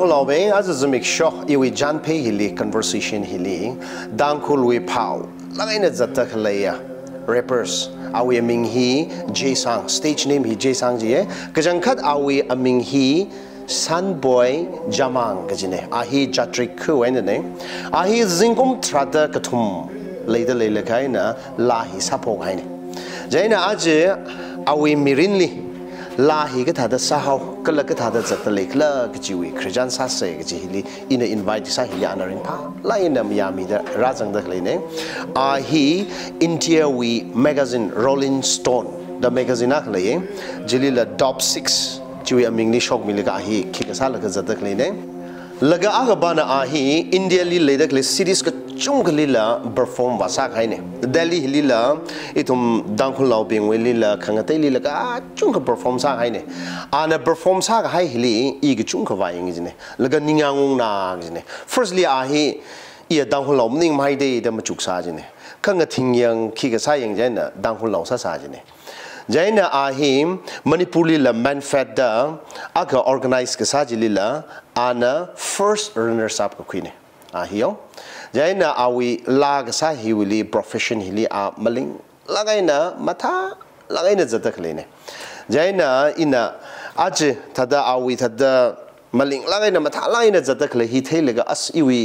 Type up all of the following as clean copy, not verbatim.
Tangkhul Naga as a make sure you Jan Pei hili conversation hili Tangkhul we Pao Lagaina Zata Kalaya rappers awi aming he Chiphang stage name he Chiphang je kajangkat awi aming he Sun Boy Jamang kajine ahi Jatrik ku ene ne ahi zingum trada katum later lele kaina lahi sapo kaine jaina aje awi mirinli lahi ka thada sahau kala ka thada zatalek la kjiwi khrijan sa se kjihili ina invite sa hi anarin pa la ina miami da rajang da kleine ahi india we magazine Rolling Stone the magazine akle jilila top 6 jiwi amingli shok milika ahi khika sa la ka zatak kleine laga aga bana ahi india li ledak le series ka chungkalila perform wasa khaine delhi hilila itum Tangkhul Naga lila khangatai lila ka chungka perform sa khaine ana perform sa khai hili I ki chungka wa ing jine laga ningangung na jine firstly ahi ia Tangkhul Naga ning mai de da machuk sa jine khanga thingyang khi ka sa yang jana Tangkhul Naga sa jine jaina ahim manipuri la manfat da aga organize ka sa jilila ana first runners up ka khine ahio jaina awi lag sa hiwili profession hili a maling lagaina matha lagaina zatak lene jaina ina aje thada awi thada maling lagaina matha lagaina zatak le hi theilega as iwi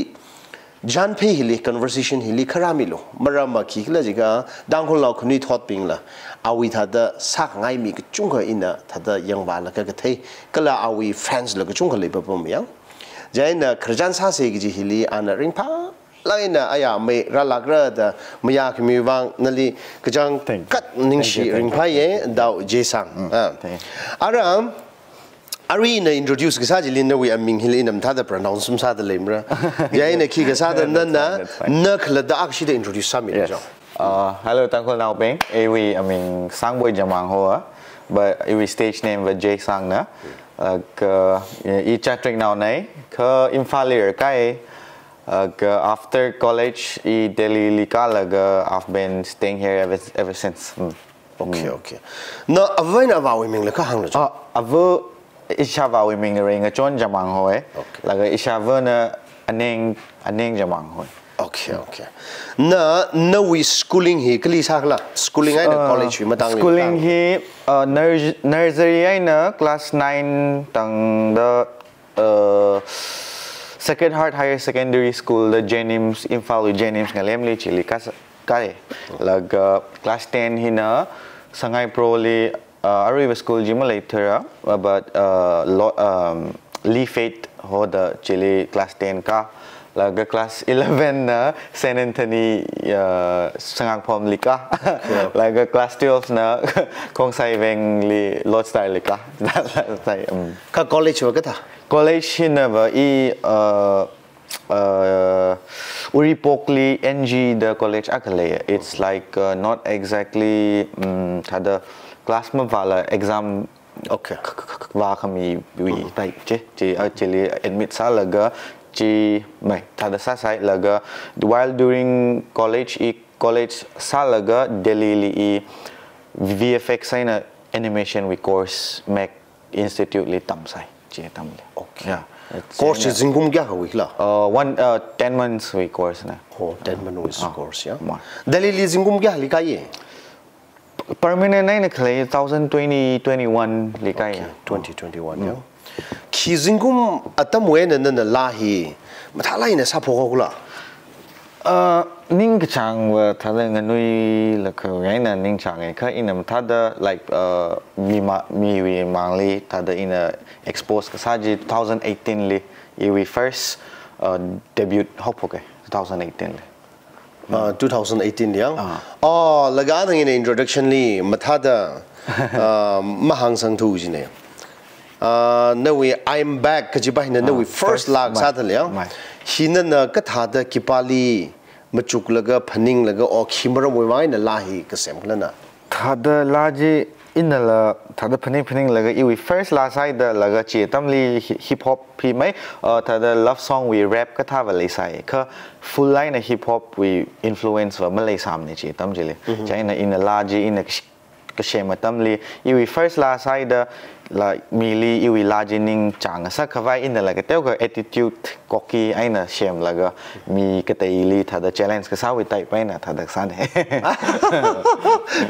jan phe hili conversation hili kharamilo marama khikla jiga Tangkhul Naga khuni thot pingla awi thada sak ngai mi chungka ina thada yangwa la ka thei kala awi fans la chungka le bapom ya jaina khrijan sa se gi hili ana ringpa laina aya me ralagra da maya khmi wang nali kajang kat ningshi ringpa ye dau Chiphang aram Arena introduce gasaji linda we aming hili nam thada pronounce sum sa da lemra jaina khi gasada nanna nakla da akshi da introduce sami jo hello Tangkhul Naga we aming Sangboy Jamang ho but we stage name was Chiphang na ka I chatting now nai ka infalir kai after college I Delhi lika laga I've been staying here ever since okay no avaina wa we ming la ka hang la avo Ishava we ming ring a John Jamang ho laga Ishava na aneng Jamang ho okay na we schooling hi kli sakla schooling ai na college ma tang schooling hi nursery ai na class 9 tang the Sacred Heart Higher Secondary School the Jenims Imphal Jenims ngalemli chili kare laga class 10 hi na sangai pro li arrive school jima later but leaf 8 ho the chili class 10 ka laga class 11 na Saint Anthony sangang pom lika laga class 12 na kong sai veng li lot style lika ka college wa ka tha college hinava I Uripokli NG the college akale it's like not exactly thada class ma wala exam okay wa kami we type je actually admit sa laga ji mai thada sa sai laga while during college sa laga Delhi li VFX na animation we course Mac Institute li tam sai je tam le okay yeah course is zingum kya hawi la 10 months we course na 10 months course yeah Delhi li zingum kya li kai permanent na khlai 2021 li kai 2021 yeah Kizingum atam when and then lahi mathalai na sa phokula ning chang wa thada nganui la kho yaina ning chang e kha inam thada like mi we mangli thada in expose ka saji 2018 li we first debut hopoke 2018 li 2018 yang laga dang in introduction li mathada mahang sang thu jine no we I'm back kajibahina no we first lag sadal ya hina na ka thada kipali machuk laga phaning laga o khimara moiwai na lahi ka semklana thada laji inala thada phaning laga we first last side laga che tamli hip hop pi mai thada love song we rap ka tha wale sai ka full line hip hop we influence wa malay samne che tam jile chaina in laji in ก็เชื่อมาตั้มลีอีวี first last side like มีลีอีวีลาจินิงจังสักเขาไว้อินเดอร์แล้วก็เท่ากับ attitude ก็คีไอ้น่ะเชื่อมแล้วก็มีก็เตลีถ้าได้ challenge ก็สาวไต่ไปน่ะถ้าได้สั่น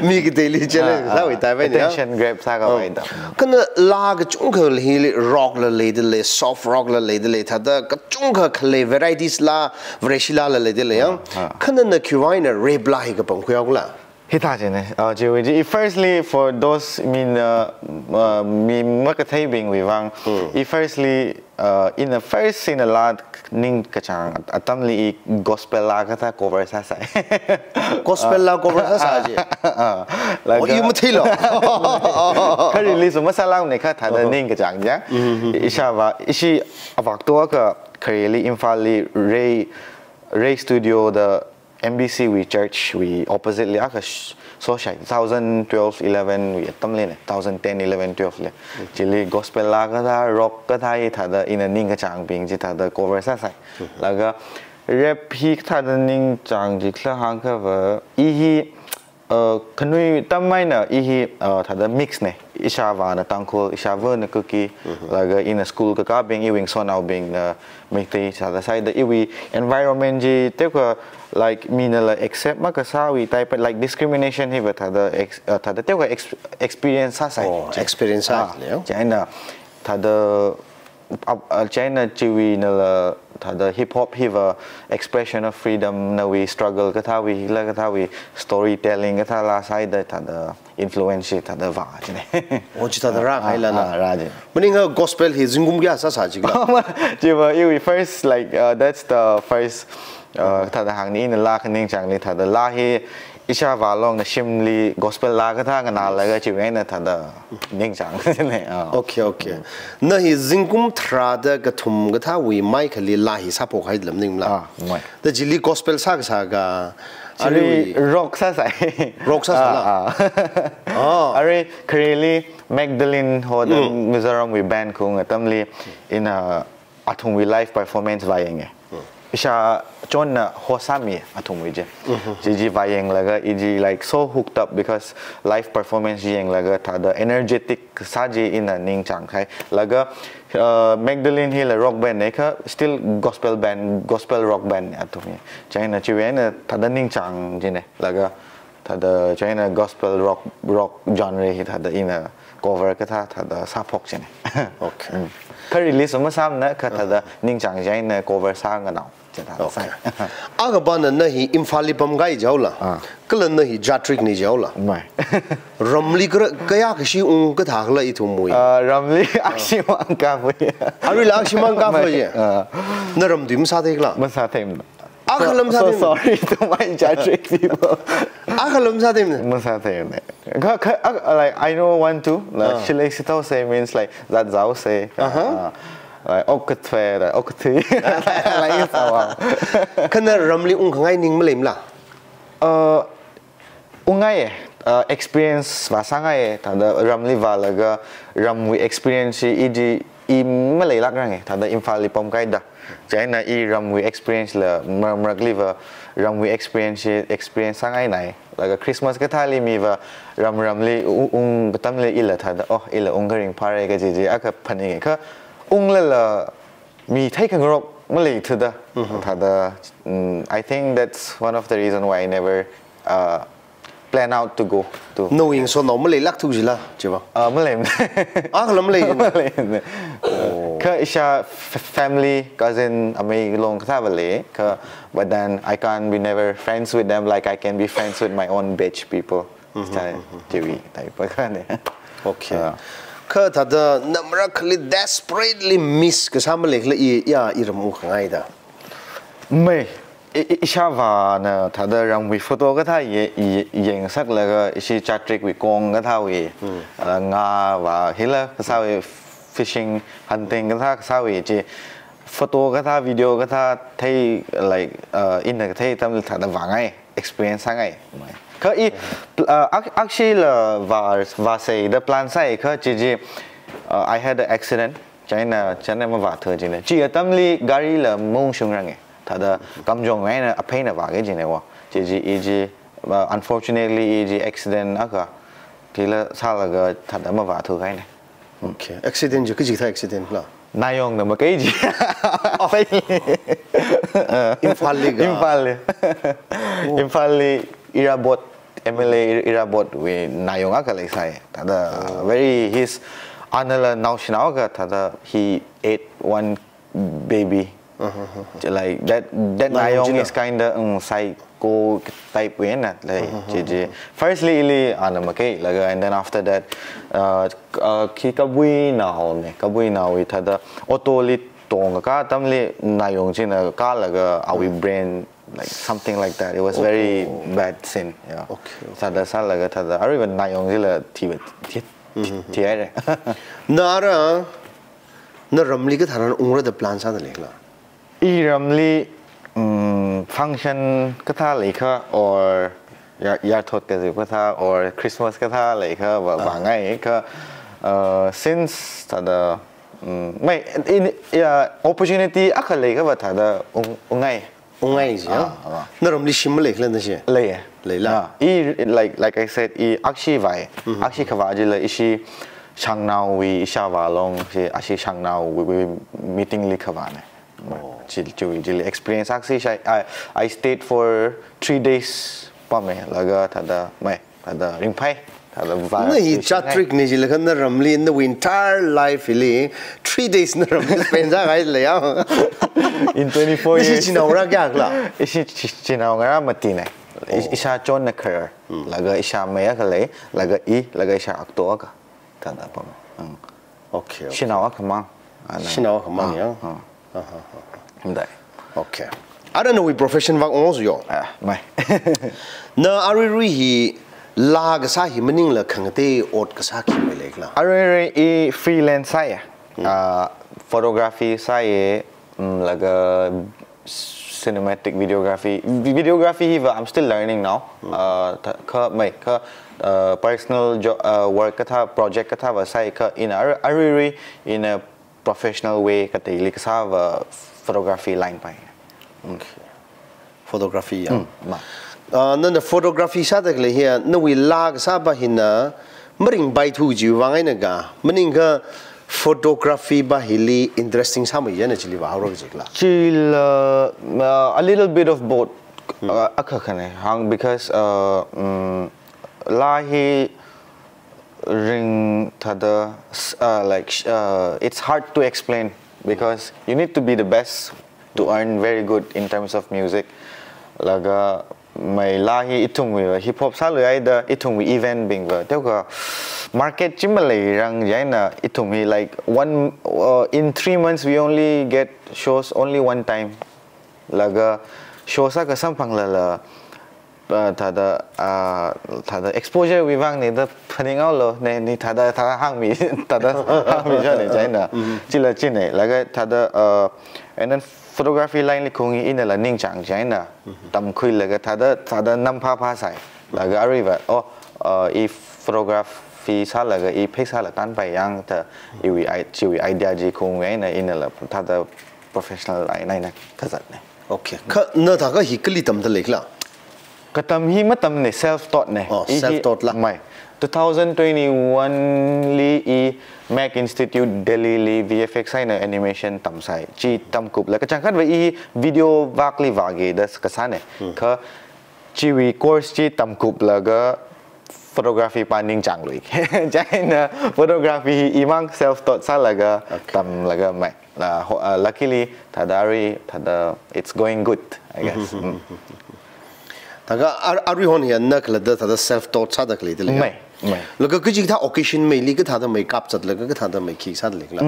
มีก็เตลี challenge สาวไต่ไปเนี่ย attention grab สักเอาไว้ดอกก็น่ะลาก็จุงเขาเลย rock เลยเดเลย soft rock เลยเดเลยถ้าได้ก็จุงเขาเลย varieties ละ variety ละเลยเดเลยก็น่ะนะคือว่าเนี่ย rap ละให้กับผมคุยเอาละฮิตาเจเนจีวีจี firstly for those mean มีมักที่บิงวิวัง firstly in the first in the last นิ่งกระชังอัตมลี gospel ลาก็ถ้า cover ซะใส่ gospel ลา cover ซะใส่จีโอ้ยไม่ที่หรอคือ release มาสลาวเนี่ยค่ะถ้าได้นิ่งกระชังจ้ะอิชาว่าอิชิอวักตัวก็คือ really อินฟาลี Ray Studio the MBC we church we opposite เลยก็โซเชียล2012 11 we ตั้มเลยเนี่ย2010 11 12เลยจีลี gospel ลาก็ได้ rock ก็ได้ถ้าได้อินนิ่งก็จังปิงจีถ้าได้ cover ซะใส่แล้วก็ rap ฮีถ้าได้นิ่งจังจีคล้ายๆกับอีฮีขนุยตั้มไม่เนี่ยอีฮีถ้าได้ mix เนี่ยอิชาวานะตังคูอิชาวน์คุกกี้แล้วก็ in a school ก็บิงอีวิงโซนเอาบิงไม่ตีถ้าได้ใส่ได้อีวี environment จีเท่ากับ like มีนั่นแหละ accept มากกว่าสาวิแต่เป็น like discrimination ที่แบบถ้าได้เท่ากับ experience ซะใส่ experience ซะแล้วใช่น่ะถ้าได้ใช่น่ะจีวีนั่นแหละถ้าได้ hip hop ที่ว่า expression of freedom นั่นวี struggle ก็ท่าวีแล้วก็ท่าวี storytelling ก็ท่าลาใส่ได้ถ้าได้ influence ถ้าได้ว่าใช่ไหมโอ้จิตตระให้แล้วนะราจิมันนี่ก็ gospel ที่จึงกุมยาซะซะจิกละจีว่าอีวี first like that's the firstถ้าได้หางนี้นั่นลาคันนิ่งจังเลยถ้าได้ลาให้อิชาวาลองนะชิมลี gospel ลาก็ท่ากันนานแล้วก็จีว่าเนี่ยถ้าได้นิ่งจังใช่ไหมโอเคนั่นที่จึงกุมทราดก็ทุ่มก็ท่าวิไม่คลีลาฮิซาพกให้ลำนิ่งละแต่จีลี gospel ซากๆก็อะไร rock ซะใส่ rock ซะละอะไรคือลีแมกดาลินโฮดมิซารัมวีแบนด์คงตั้มลี in a อัตุงวี live performance ไว้ยังไงอิชาจนหัวสามีอัตุงวีจีไว้ยังแล้วก็อีจี like so hooked up because live performance ยังแล้วก็ถ้า the energetic ซาจี in a นิ่งจังใครแล้วก็แมกดาลินที่ละ rock band เนี่ยก็ still gospel band gospel rock band อัตุงวีใช่นะจีเวนถ้า the นิ่งจังจีเนี่ยแล้วก็ถ้า the ใช่นะ gospel rock genre ที่ถ้า the in a cover ก็ถ้า the ซาพกใช่ไหมโอเคคือ release มาซ้ำนะคือถ้า the นิ่งจังใช่นะ cover สร้างกันเอาโอเคอากบ้านนั้นนี่อินฟาลิปมไกเจ้าละก็เลยนี่จัตริกนี่เจ้าละไม่รัมลีก็ยากชิอุงก็ถากเลยทุ่มมวยรัมลีอักชิมังกาฟยอะไรล่ะอักชิมังกาฟยนั่นรัมดิมซาเทกละมันซาเทมอักลัมซาเทม sorry to my judging people อักลัมซาเทมมันซาเทมเนี่ยก็like I know one too like ชิเลสิโตเซ means like that เจ้าเซอกกเทอร์อกกทีอะไรอย่างเงี้ยขณะรำลีอุ้งข้างไงนิ่งไม่เล่มล่ะอุ้งไงexperience ว่าสังไงถ้าเดรำลีว่าแล้วก็รำวิ experience อีไม่เลยลักไงถ้าเดอินฟาลิปอมไกด์ใช่นะอีรำวิ experience เลยเมื่อกี้ว่ารำวิ experience สังไงไหนแล้วก็คริสต์มาสก็ท่าลีมีว่ารำลีอุ้งก็ตั้มเลยอีละถ้าเดอีละอุ้งก็ริงพาร์เรก็จีอ่ะก็พันเองก็อุ้งเลยล่ะมีไทยกันรบมาเลยทุกท่าเด I think that's one of the reason why I never plan out to go to knowing so no มาเลยลักทุกจิละใช่ปะมาเลยแล้วมาเลยคืออิชา family cousin อเมริกาลงท่าไปเลยคือ but then I can't be never friends with them like I can be friends with my own batch people ใช่จีวีแต่ไปแค่นี้โอเคคือถ้าเดนัมรักเลย desperately miss ก็สามารถเล็กเลยอีรำอุ้งข้างไงด่ะไม่อิชาวานะถ้าเดรำวิโฟโต้ก็ท่ายังสักแล้วก็อิชิจัตริกวิกงก็ท่าวิงาว่าเฮล่ก็ท่าวิ fishing hunting ก็ท่าวิโฟโต้ก็ท่าวิดีโอก็ท่าที่ like in ก็ท่าทำถ้าเดว่าไง experience ไงคือactually ว่าใส่ the plan ใส่คือจี I had an accident ใช่นะมาว่าเธอจริงๆจีตั้มลีการีละมุ่งชงรังไงถ้าเดกำจงไงนะอภัยนะว่ากันจริงๆว่าจี unfortunately accident อ่ะก็ kila salaga thada ma va thu kai ne okay accident ju ki tha accident la nayong na makai ji Imphal irabot MLA irabot we nayong akalai sai thada very his anala now shinawaga thada he ate one baby like that nayong is kinda psycho type way na like firstly ili anamakai laga and then after that ki kabui na we thada otolit tong ka tamli nayong china ka laga awi brain like something like that it was very bad sin yeah okay thada salaga thada or even nayong jila ti ai nara na ramli ka tharan ungra the plan sa lekla I ramli function katha lekha or ya thot ka katha or Christmas katha lekha wa ngai ka since thada mai in opportunity akhalei ka wa thada ungai ji na ramli shim lekla na she leila like I said akshi khawa ji la ishi changnao we isha walong she ashi changnao we meeting likhawa ne Chili experience actually I stayed for 3 days pame laga thada mai thada ringpai thada nahi chatrik ni jil khan ramli in the entire life ili 3 days na ramli spend ja gai le ya in 24 years chinaura kya kla isi chinaura mati ne isa chon na khar laga isa maya khale laga isa akto ka thada pame okay chinawa khama ya okay I don't know we profession work also yo mai na ari hi lag sa hi maning la khangte ot ka sa ki me lekla ari freelance saya photography saya laga cinematic videography I'm still learning now personal work ka project ka wa sai ka in ari in a professional way ka daily ka sa photography line pai okay photography ya na the photography sa da le here no we lag sa ba hina mring bai thu ji wangai na ga maning ka photography ba hili interesting sa ma yana chili ba haro jikla chil a little bit of both akakhane hang because lahi ring thada like it's hard to explain because you need to be the best to earn very good in terms of music laga mai lahi itung hip hop salu aida itung event bing va teuka market chimale rang jaina itung like in 3 months we only get shows only one time laga show sa ka sampang la thada exposure we wang ni da phaning out lo ni thada hang mi jane jaina chila chine laga thada and then photography line li khungi in la ning chang jaina tam khui laga thada nam pha sai laga arriva if photography sa laga pesa la tan pai yang ta chiwi idea ji khung na in la thada professional line na kazat ne okay na tha ka hikli tam da lekla katam hi matam ne self taught ne self taught la mai 2021 li Mac Institute Delhi li VFX na animation tam sai chi tam kup la ka changkhat we video wakli wage das kasane ka chi we course chi tam kup la ga photography paning chang lui jaina photography imang self taught sa laga tam laga mai luckily thada it's going good I guess taga ari hon ya nak la da self taught sa da kle de mai look ku ji tha occasion mai li ka tha da makeup chat la ka tha da mai ki sa de la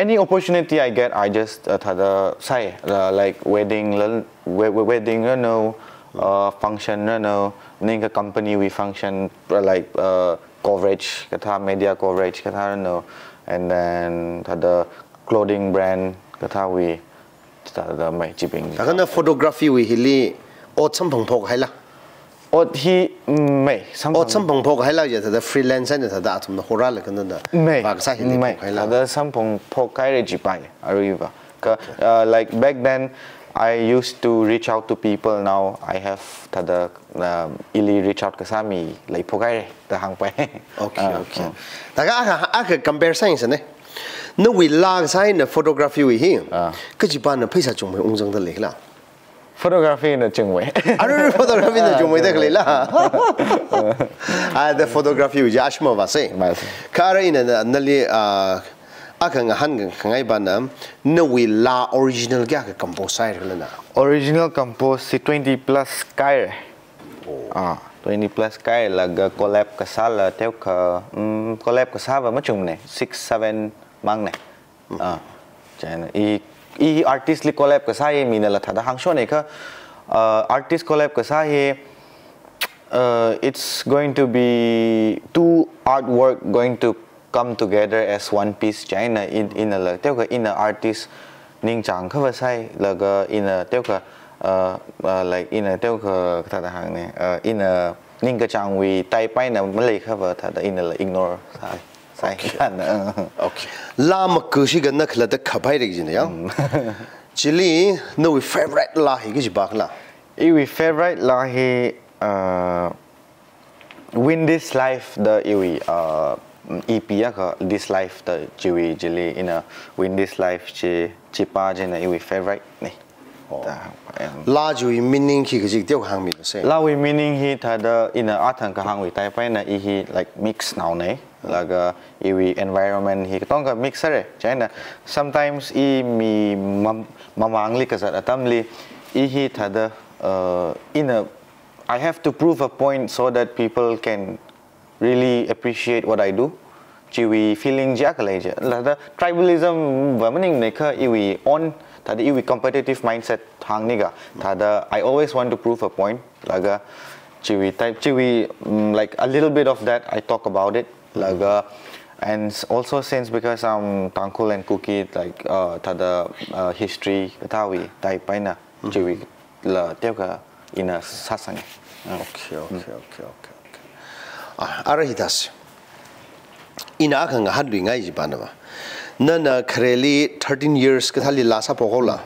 any opportunity I get I just thada sai like wedding you know function you know ning ka company we function like coverage ka tha media coverage ka tha you know and then thada clothing brand ka tha we thada mai Chiphang taga na photography we hili ot sampang phok haila ot hi mai ot sampang phok haila ya da freelance na da atum na horal ka na ba sa hi mai da sampang phok kai re ji pai ariva ka like back then I used to reach out to people. Now I have the ili reach out ke sami like pokai the hang pai. Okay, okay. Taga aka comparison ne. No we lag sai na photography we hi. Ke ji ban na phaisa chung mai ong jang da le la. Photography na chung mai. Aro photography na chung mai da le la. The photography we ashma va se. Kara ina na le aka nga han ngai ban na no we la original ga ka compose sai na. Original compose si 20 plus kai. 20 plus kai laga collab ka sala teu ka collab ka sa va ma chung ne 6 7 mang ne. Chana I artist li collab ka sa ye mina la thada hang shone ka artist collab ka sa ye it's going to be two artwork going to come together as one piece China in a teu ka in a artist ning chang kha va sai laga in a teu ka like in a teu ka thada hang ne in a ning ka chang we tai pai na malai kha va thada in a ignore sai Okay. Lam kushi ga nakla da khabai rig jin ya. Chili no we favorite la hi gi bak la. We favorite la hi win this life the we EP ya ka this life the jiwi jili in a win this life chi pa jin we favorite ne. La jui meaning ki gi teu hang mi se. La we meaning hi thada in a athang ka hang we tai pai na I hi like mix now ne. Laga iwi environment hi tong ka mixer China sometimes I mi mamangli ka sat atamli I hi thada in a I have to prove a point so that people can really appreciate what I do chiwi feeling jakaleja la tribalism wa maning ne kha iwi on thada iwi competitive mindset hang niga thada I always want to prove a point laga chiwi type chiwi like a little bit of that I talk about it Laga, and also since because Tangkhul and Cookie like tada history katawi tai paina jiwi la teuka ina sasang. Okay. Arahidas. Ina kang hadwi ngai jibana ba. Na khreli 13 years kathali lasa pogola.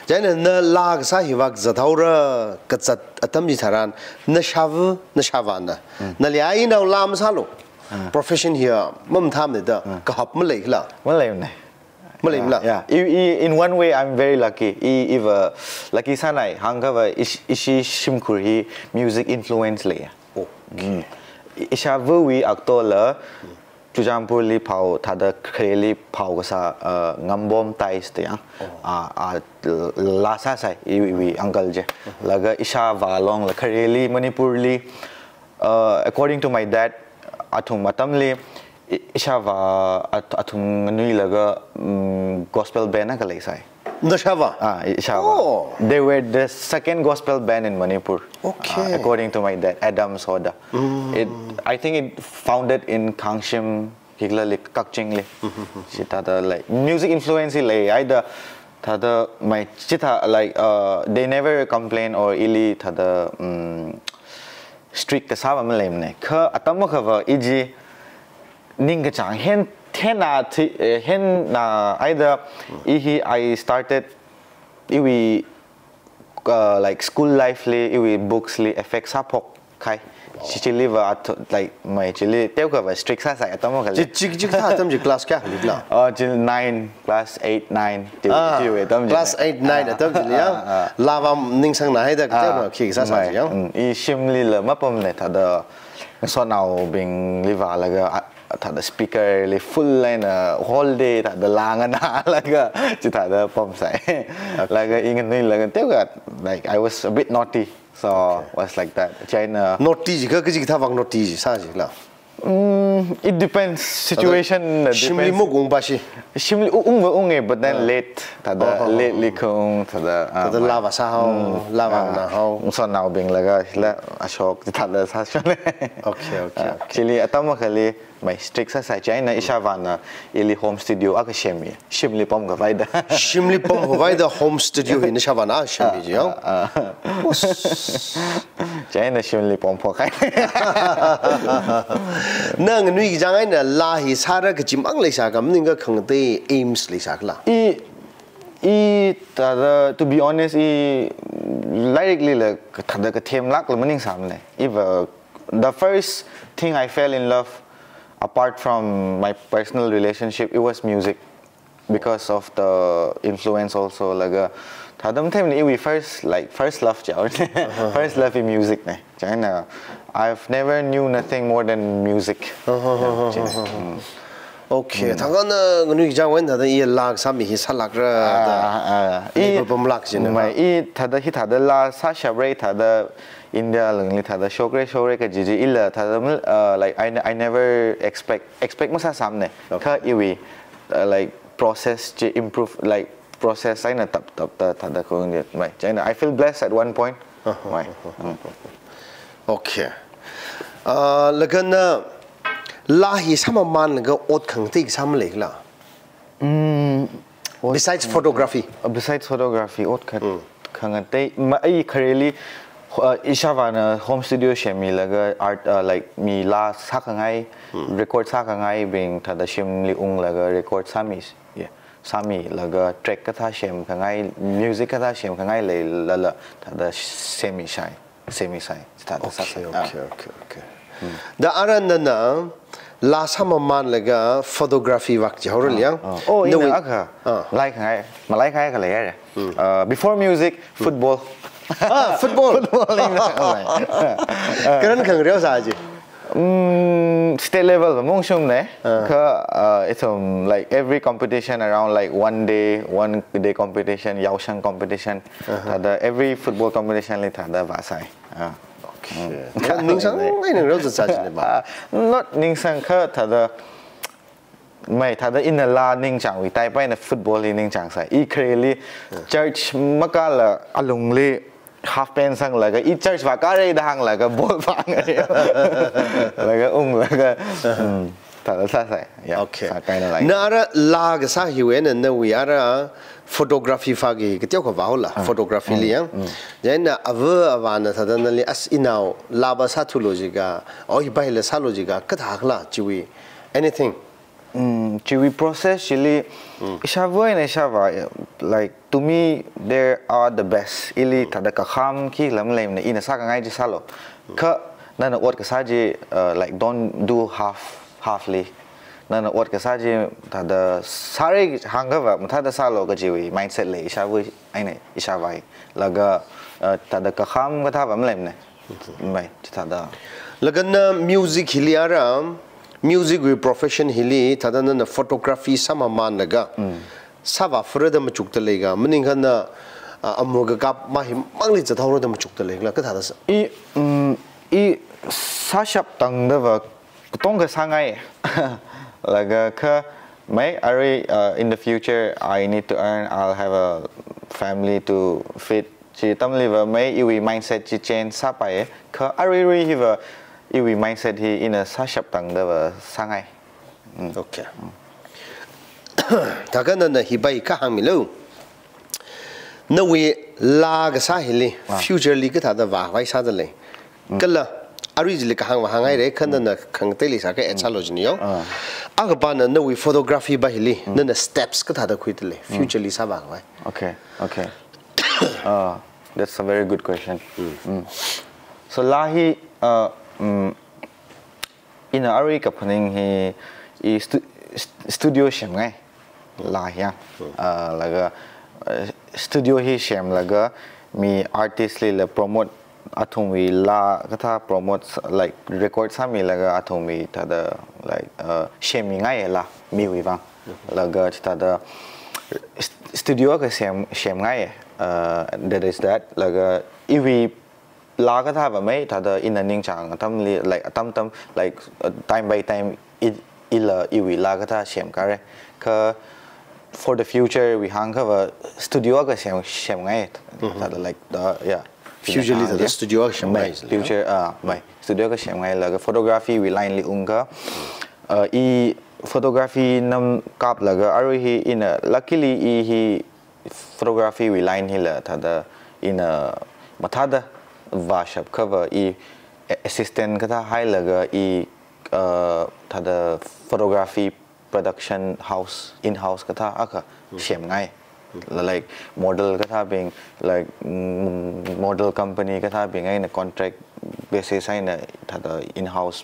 Jaina na lag sa hiwak zathaura katsat atam ji tharan na shavana. Na li ai na lam salo. Profession here, mum tham da kahap malay la. Malay ne. Malay la. Yeah. In one way, I'm very lucky. If lucky sanai hangava ishi shimkuri music influence le. Oh. Isha vui aktola tujampur li pau thada kreli pau kasa ngambom tais te yang. Lasa sai we uncle je. Laga isha valong la kreli Manipur li. According to my dad. Atum matamli ishava atum nui laga gospel band na kalai sai. Nashava. Ishava. They were the second gospel band in Manipur. Okay. According to my dad, Adam Soda. I think it founded in Kangshim, Higlali, Kakchingli. Tada like music influence like either tada my chita like they never complain or ili tada strict ka sawa malem ne kha atama kha iji ninga chang hen na either I started iwi like school life le iwi books le effect sapok khai chili va like my chili teu ka strict sa sai atama kha chik tha atam ji class kya likla till 9 class 8 9 till atam class 8 9 atam ji ya lava ningsang na haida ka teu khi sa sa ya I shimli la mapam ne thada so now being liva laga thada speaker le full line whole day thada langana laga chi thada pom sai laga ingan ni laga teu ka like I was a bit naughty so was like that China naughty ji ka ji tha wang naughty ji sa ji la it depends situation shimli mo gung ba shi shimli unge but then late thada late likung thada lava sa hao lava na hao so now being laga la ashok thada sa shone okay chili atama khali my strict sa sai China ishavana ili home studio aka shimli pom ga vaida shimli pom vaida home studio in ishavana shimli ji China shimli pom pho khai nang nui gi jangai na la hi sara ga chimang le sa gam ning ga khang te aims le sa la to be honest, lyrically like the theme lak lamaning samne. If the first thing I fell in love, apart from my personal relationship, it was music, because of the influence also. Like thadam time we first love first love in music ne. China, I've never knew nothing more than music. Okay, thangana ngunu jang wen thada ye lag sami hi salak ra da bom lak jin ma thada la sa Shimrei thada India langli thada shokre ka jiji illa thada like I never expect masa samne ka iwi like process to improve, like process aina tap thada ko ngi mai China. I feel blessed at one point. Mai okay lagana lahi sama man ga ot khang tik sam le la besides photography ot khang te mai khareli ishavana home studio shemi laga art like mi la sakangai record sakangai bring thada shimli ung laga record samis sami laga track ka tha shem kangai music ka tha shem kangai le la thada semi sai thada okay da arandana la sama man laga photography wak jawrel yang no aka like hai malai khai ka le before music football football karan khang reo sa ji state level mong shung ne ka it's like every competition around like one day competition yaoshang competition thada every football competition li thada va sai okay ning sang ngai nang reo sa ji ne ba not ning sang ka thada mai thada in la ning chang wi tai pai na football li ning chang sai I clearly church makala alungli half pen sang laga I church va ka re dang laga ball phang laga laga thada sa sai okay kind of like na ra la ga sa hiwen na we ara photography fa gi ke tyo ko ba hola photography li yang jaina avana thada na li as inao la ba sa thulogy ga oi bai la sa logy ga ka tha khla chiwi anything chiwi process chili ishava like to me they are the best ili thada ka kham ki lam lem na ina sa ka ngai ji salo ka na wat ka sa ji like don't do halfly na wat ka sa ji thada sare hanga ba thada salo ka jiwi mindset le ishava laga thada ka kham ka tha bam lem ne mai thada lagana music hiliaram music with profession hili thadana na photography sama man naga sava further ma chukta lega maning khana amoga kap ma him mangli chathawro da ma chukta lega ka thada I sa shap tang da wa tong ka sangai laga ka mai ari in the future I need to earn, I'll have a family to feed chi tam liver mai iwi mindset chi change sa pai ka ari hiva iwi mindset hi in a sashap tang da sangai okay tagana na hibai ka hamilo na we la ga sa hili future li ka thada wa vai sa da le kala ari ji le ka hang wa hangai re khana na khang te li sa ka ethology ni yo aga ba na we photography ba hili na steps ka thada khuit le future li sa ba vai okay that's a very good question so lahi in ari kapaning he studio shem ngai la ya laga studio hi shem laga mi artist le promote athung wi la katha promote like record sami laga athung wi tada like shem ngai la mi wi ba laga tada studio ka shem ngai that is that laga iwi la ka tha ba mai thada in ning chang tam like tam like time by time ila iwi la ka tha shem ka re ka for the future we hang ka studio ka shem ngai thada like the usually the studio ka shem ngai future mai studio ka shem ngai la ka photography we line li unga I photography nam kap la ga ari hi in luckily he photography we line hi la thada in mathada Vashap cover assistant kata high laga thada photography production house in house kata aka shem ngai like model ka thabing like model company ka thabing ai na contract basis ai na thada in-house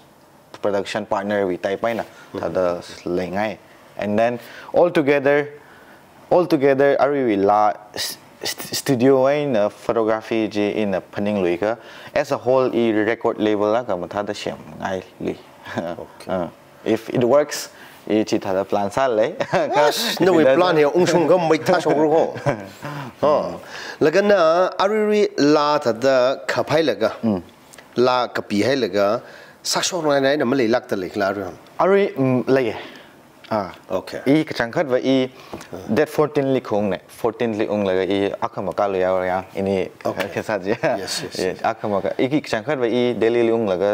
production partner we type ai na thada lengai and then altogether ari we la studio in photography in a paning luika as a whole e record label la ka matha da shem ngai li if it works e chi tha da plan sal le no we plan here ung ga mai tha so ro ho lagana ari la tha da khapai laga la kapi hai laga sakso nai na malai lak ta le kla ro ari le okay e kachang khat wa e that 14 li khong ne 14 li ung laga e akama ka lo ya ini khesa ji yes akama ka e kachang khat wa e daily li ung laga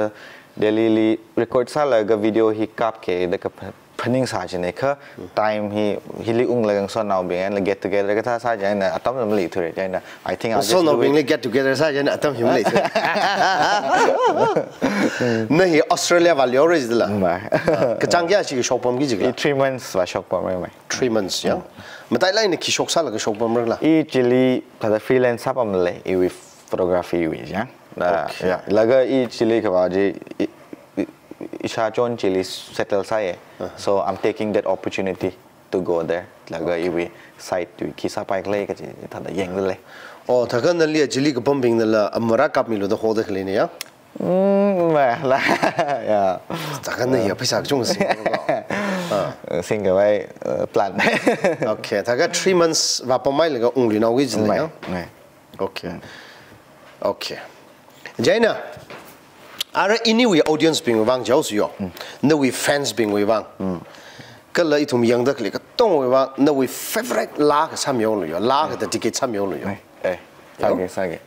daily li record sa laga video hi kap ke da ka phaning sa jene kha time hi li ung laga so now being and get together ka tha sa jana atam nam li thure jana I think I'll so now being get together sa jana atam him li nahi Australia value is la ka changya chi shop pam gi jigla 3 months wa shop pam mai 3 months yeah matai lai ne ki shop sa la shop pam la e chili ta freelance sa pam le e with photography we yeah yeah laga e chili ka ba ji isha chon chili settle sa so I'm taking that opportunity to go there laga e we site we kisa pai klei ka ji ta da yeng le oh ta kan li chili ka bombing la amara kap mi lo da ho da khle ne ya la yeah ta kan ne ya paisa chung sing ka wai plan okay ta ga 3 months va pa mai la ung li na wi ji ne okay Jaina are anyway audience being wang jiao su yo no we fans being we wang ka la itum yang da kle ka tong we wang no we favorite la ka sam yo lo yo la ka da ticket sam yo lo yo sage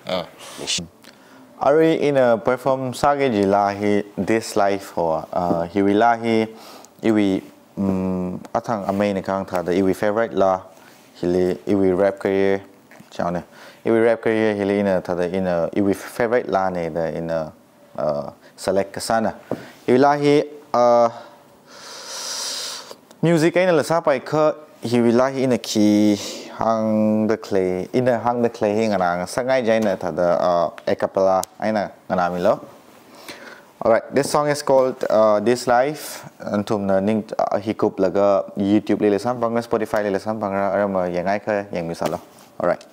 Ari in a perform sage ji la hi this life or he will la hi iwi athang amai ne kang tha da iwi favorite la hili iwi rap career chao ne iwi rap career hili in a tha da in a iwi favorite la ne da in a select kasana ilahi music ai la sa pai kha hiwilahi in a key hang the clay in a hang the clay hing anang sangai jaina tha da a cappella aina ngana mi lo alright this song is called This Life antum na ning hikup laga YouTube le sam bang Spotify le sam bang arama yangai kha yang mi salo alright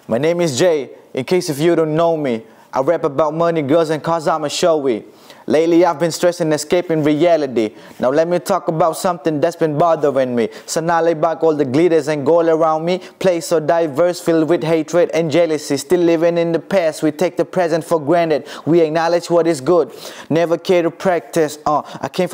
my name is Jay in case if you don't know me I rap about money, girls, and cars, I'ma show it. Lately, I've been stressing, escaping reality. Now let me talk about something that's been bothering me. So now lay back all the glitters and gold around me. Place so diverse, filled with hatred and jealousy. Still living in the past, we take the present for granted. We acknowledge what is good, never care to practice. I came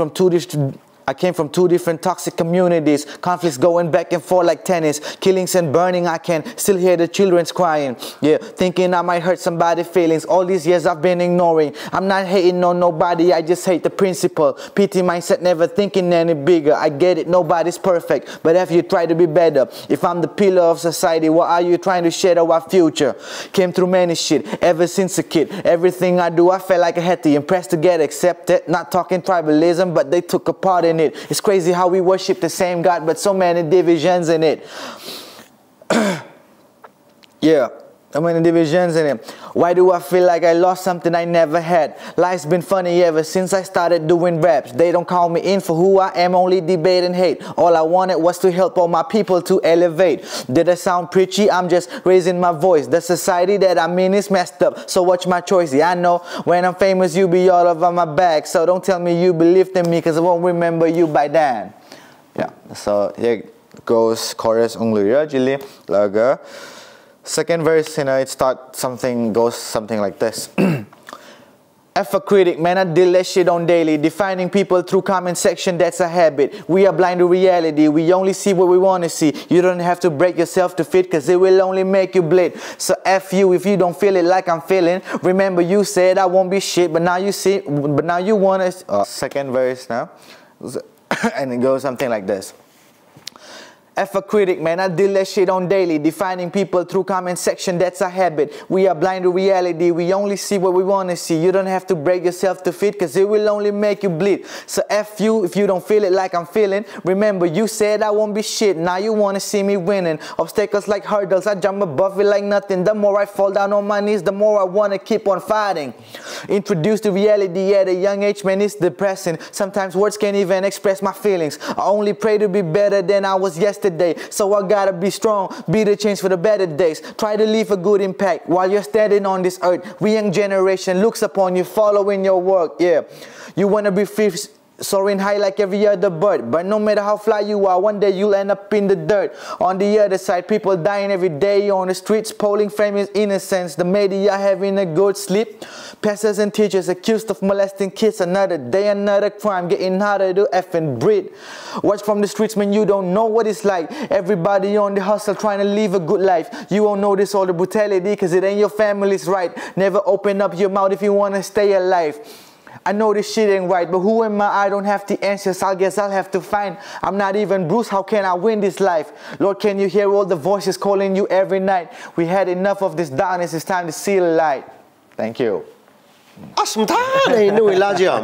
from two different toxic communities. Conflicts going back and forth like tennis. Killings and burning, I can still hear the children's crying. Yeah, thinking I might hurt somebody's feelings. All these years I've been ignoring. I'm not hating on nobody, I just hate the principle. PT mindset, never thinking any bigger. I get it, nobody's perfect, but if you try to be better, if I'm the pillar of society, what are you trying to shadow our future? Came through many shit, ever since a kid. Everything I do, I felt like I had to impress to get accepted. Not talking tribalism, but they took a part in it. It's crazy how we worship the same God, but so many divisions in it. Yeah, so many divisions in it. Why do I feel like I lost something I never had? Life's been funny ever since I started doing raps. They don't call me in for who I am, only debate and hate. All I wanted was to help all my people to elevate. Did I sound preachy? I'm just raising my voice. The society that I'm in is messed up, so watch my choice. Yeah, I know when I'm famous you be all over my back, so don't tell me you believed in me, cause I won't remember you by then. Yeah, so here goes chorus ungluya jili laga. Second verse, it goes something like this. F a critic, man, I deal that shit on daily. Defining people through comment section, that's a habit. We are blind to reality, we only see what we want to see. You don't have to break yourself to fit, cause it will only make you bleed. So F you if you don't feel it like I'm feeling. Remember you said I won't be shit, but now you see, but now you want to... Second verse now. And it goes something like this. F a critic, man, I deal that shit on daily. Defining people through comment section, that's a habit. We are blind to reality, we only see what we wanna see. You don't have to break yourself to fit, cause it will only make you bleed. So F you if you don't feel it like I'm feeling. Remember, you said I won't be shit, now you wanna see me winning. Obstacles like hurdles, I jump above it like nothing. The more I fall down on my knees, the more I wanna keep on fighting. Introduced to reality at a young age, man, it's depressing. Sometimes words can't even express my feelings. I only pray to be better than I was yesterday. So I gotta be strong, be the change for the better days. Try to leave a good impact while you're standing on this earth. We young generation looks upon you, following your work, yeah. You wanna be free, soaring high like every other bird. But no matter how fly you are, one day you'll end up in the dirt. On the other side, people dying every day on the streets. Polling fame is innocence, the media having a good sleep. Pastors and teachers accused of molesting kids. Another day, another crime, getting harder to effing breathe. Watch from the streets, man, you don't know what it's like. Everybody on the hustle trying to live a good life. You won't notice all the brutality, cause it ain't your family's right. Never open up your mouth if you wanna stay alive. I know this shit ain't right, but who am I don't have the answers. I guess I'll have to find. I'm not even Bruce, how can I win this life? Lord, can you hear all the voices calling you every night? We had enough of this darkness, it's time to see the light. Thank you. Awesome,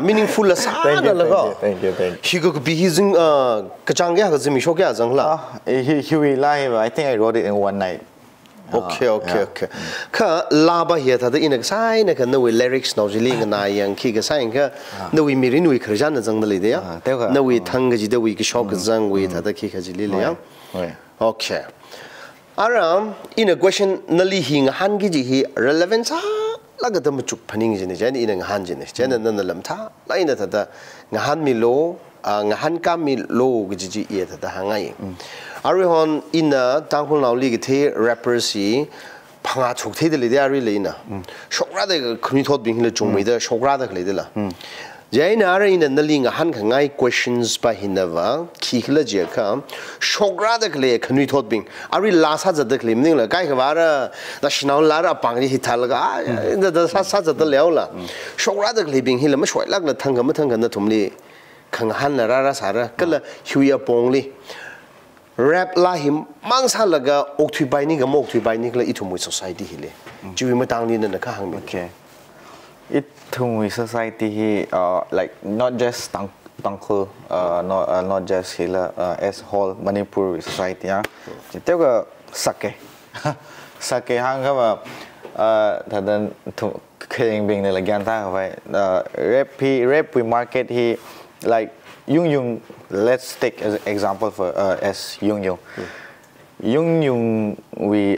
meaningful. Thank you. He could be using Kachanga has a Mishoka Zangla. He will lie, I think I wrote it in one night. Okay. Ka laba here that in a sign, I can know lyrics now, Jiling and I and Kika Sanka. No, we mirin we Krajana Zangalia. No, we Tangaji the week shock Zang with the Kika Jilia. Okay. Aram in a question, Nali Hangiji relevance. Like a Damachuk panning in the Jenny in a Hanjin, Jen and the Lamta, line at the Nahan Milo, Nahanka Milo, which is yet at the Hangai. Arihon in a Tangkhul Naga rappers, Pangachuk Tidley, they are really in a shock rather Kunit being the Jumida, shock rather Lidilla. Jane are in a Naling a Hankangai questions by Hinava, Kikla Jaka, shock radically Kunit being. I really last has a declaim, like Gaivara, the Shinau Lara Pangi Hitalaga, the Sasa the Leola. Shock radically being Hilamush, like the Tangamatanga and the Tumli, Kanghana Rara Sara, Kala Huya Pongli. Rap la him Mangsalaga, Oktubining, a Moktubining, Itumu society Hile. Juimatang in the Kahang. Okay. It to my society, like not just Tangkhul, not just Hila, as whole Manipur society. There were sake, sake hangava. Then to killing being the Laganta, rap we market he like Yung. Let's take as example for as Yung. Yung we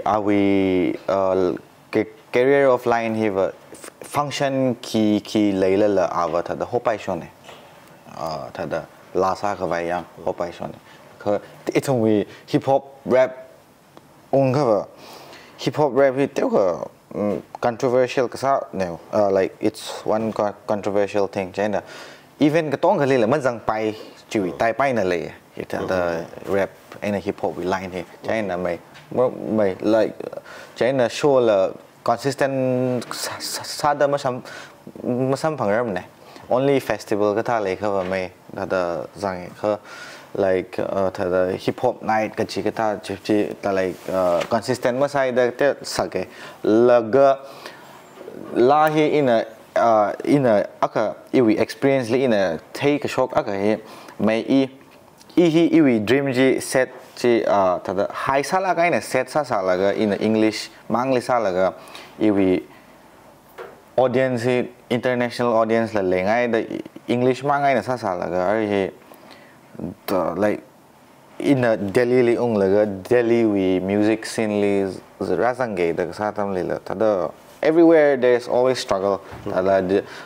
career of line here. Function key layla la ava the hopai shone the lasa kavaya hopai shone it's we hip hop rap uncover hip hop rap it controversial kasa no like it's one controversial thing China even katong kalila manjang pai chui tai pai na le it the rap in a hip hop we line here China may like China show la consistent sada masam pangram only festival ka tha le kha mai da zang kha like the hip hop night ka chi ka tha chi ta like consistent masai da te sake laga la hi in a aka we experience in a take a shock aka he mai i we dream ji set chi the high sala ka in set sa laga in English mangli sa laga we audience international audience la lengai the English mangai na sa laga he like in a Delhi laga Delhi we music scene li razange the sa tam lila tada everywhere there's always struggle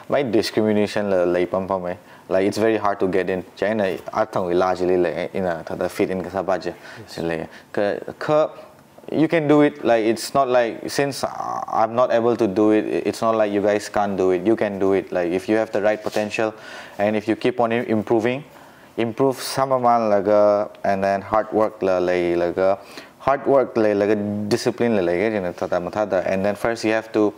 my discrimination la lai pam pam like it's very hard to get in China atang we largely in a tada fit in ka baje ka you can do it like it's not like since I'm not able to do it it's not like you guys can't do it you can do it like if you have the right potential and if you keep on improve samaman laga and then hard work laga discipline laga and then first you have to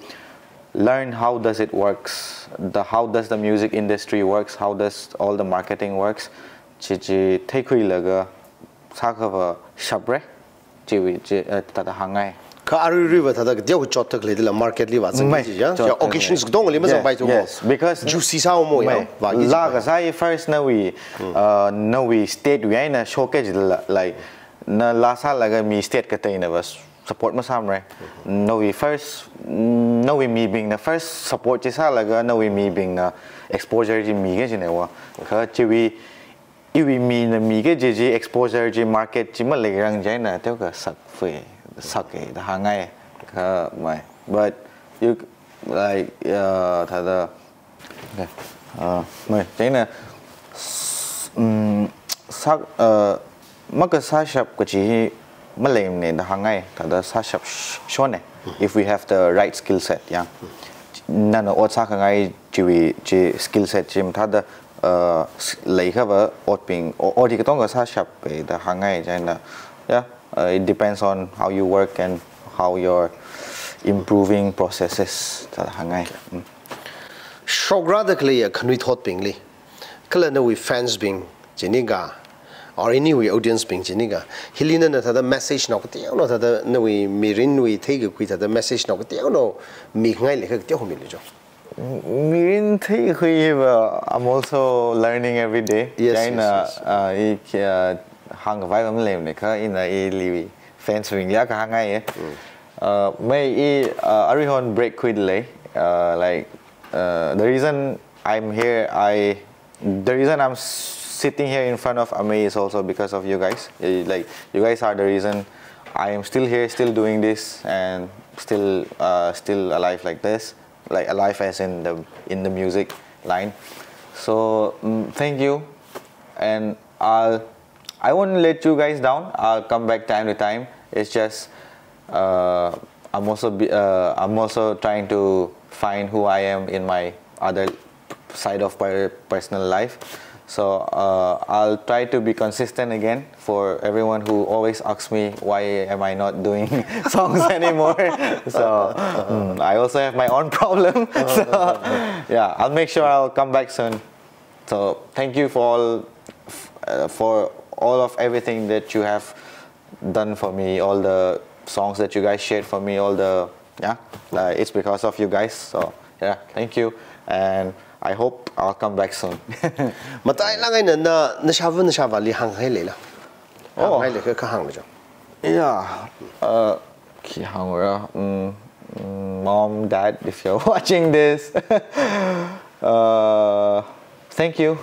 learn how does it works how does the music industry works how does all the marketing works chichi take laga 사커버 샵레 지위 다다 항아이 그 아르리버 다다 저 저트 클레들 마켓 리바 즈야 저 occasions 동 올리면 좀 바이죠 yes because juicy sao moya laga sai first na we state we na showcase like na lasa laga mi state ka tai na was support masam right no we first no we me being the first support ji sa laga no we me being na exposure ji mi ge jine wa ka chi we me na mi ge ji exposure ji market ji ma le rang jai na teo ka sak fe sak e da hangai ka mai but you like thada mai jai na sak maka sa shap ka chi Malayam ne the hangai the sashap shone if we have the right skill set yeah nana otsa kangai chi skill set chim tha the lei khaba otping odi ka tong ka sashap the hangai jaina yeah it depends on how you work and how you're improving processes the hangai shogra the clear khnui thot pingli kala no we fans being jeniga or anyway audience being jeniga hilina na the message no ti no the no we mirin we take ku the message no ti no mi ngai le ka ti ho mi le jo mirin take ku I'm also learning every day jaina hang vai am lem ne ka in a li fans ring ya ka hangai may arihon break quit le like the reason I'm here the reason I'm sitting here in front of Ame is also because of you guys. Like you guys are the reason I am still here, still doing this, and still alive like this, like alive as in the music line. So thank you, and I won't let you guys down. I'll come back time to time. It's just I'm also trying to find who I am in my other side of my personal life. So I'll try to be consistent again for everyone who always asks me why am I not doing songs anymore. So I also have my own problem. So yeah, I'll make sure I'll come back soon. So thank you for all of everything that you have done for me, all the songs that you guys shared for me, all the it's because of you guys. So yeah, thank you, and I hope I'll come back soon. Matai lang ay na shava li hang hai lela. Oh, hai le ka hang jo. Yeah. Ki hang ra. Mom, Dad, if you're watching this, thank you.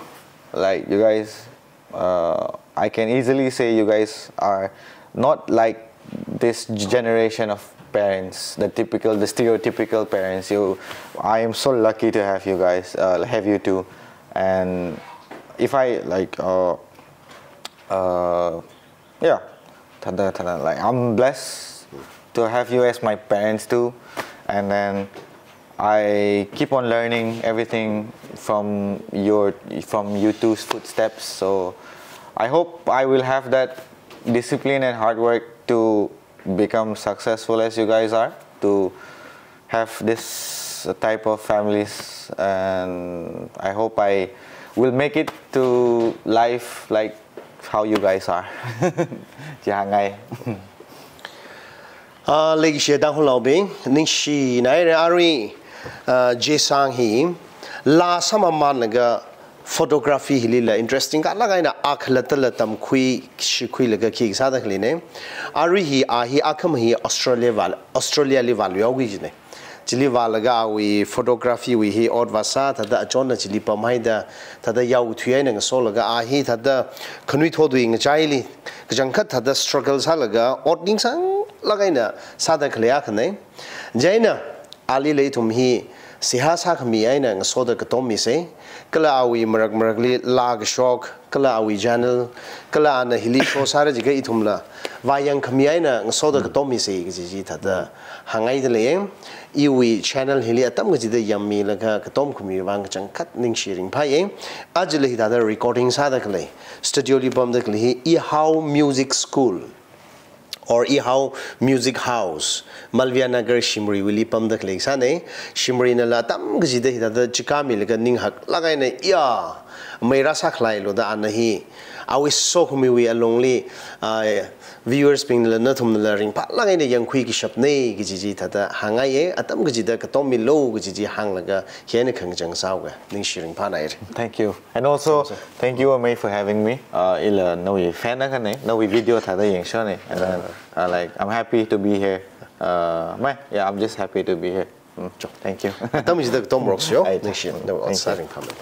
Like you guys, I can easily say you guys are not like this generation of parents, the stereotypical parents. I am so lucky to have you guys, have you too, and if I like, like I'm blessed to have you as my parents too, and then I keep on learning everything from you two's footsteps. So I hope I will have that discipline and hard work to become successful as you guys are, to have this type of families, and I hope I will make it to life like how you guys are. Legi she Tangkhul Naga ning shi nai ari jesang hi la sama managa photography hilila interesting ka lagai na akhlata kui shikui laga ki sa da khline ari hi akham hi Australia li val yogi jine chili valaga we photography we hi or vasa thada achon chili pamai da thada yau thuyai nang so laga hi thada khnui thodu ing chaili jangkhat thada struggles ha laga ording sang lagai na sa da khleya khne jaina ali le thum hi siha sa khmi ai nang so da katom mi se kala awi maragli lag shock kala awi channel kala na hili show sara jiga ithumla wayang khmi ai na so da katom mi se ji thada hangai de le iwi channel hili atam ji de yammi laga katom khmi wang changkhat ning sharing phai ajle hi da recording sa da kle studio li bom da kle Ihao music school or Ihao Music House Malviya Nagar Shimrei Willi Pam the Klexane Shimrei na la tam gzide hida chikami lega ning hak lagai na ya may rasa khlai lo da anahi awi so humi we alongly viewers ping la nathum la ring pa lagai na yang khui ki shapne giji thada hangai atam gzida ka tom mi lo giji hang laga hian khang jang saw ga ning shiring pa nai Thank you. And also thank you Amay for having me. Ila nawi fan na kan nawi video thada yang show ne. And like I'm happy to be here. Yeah, I'm just happy to be here. Thank you. Tom is the Tom Rocks yo. Ning shiring no outside comment.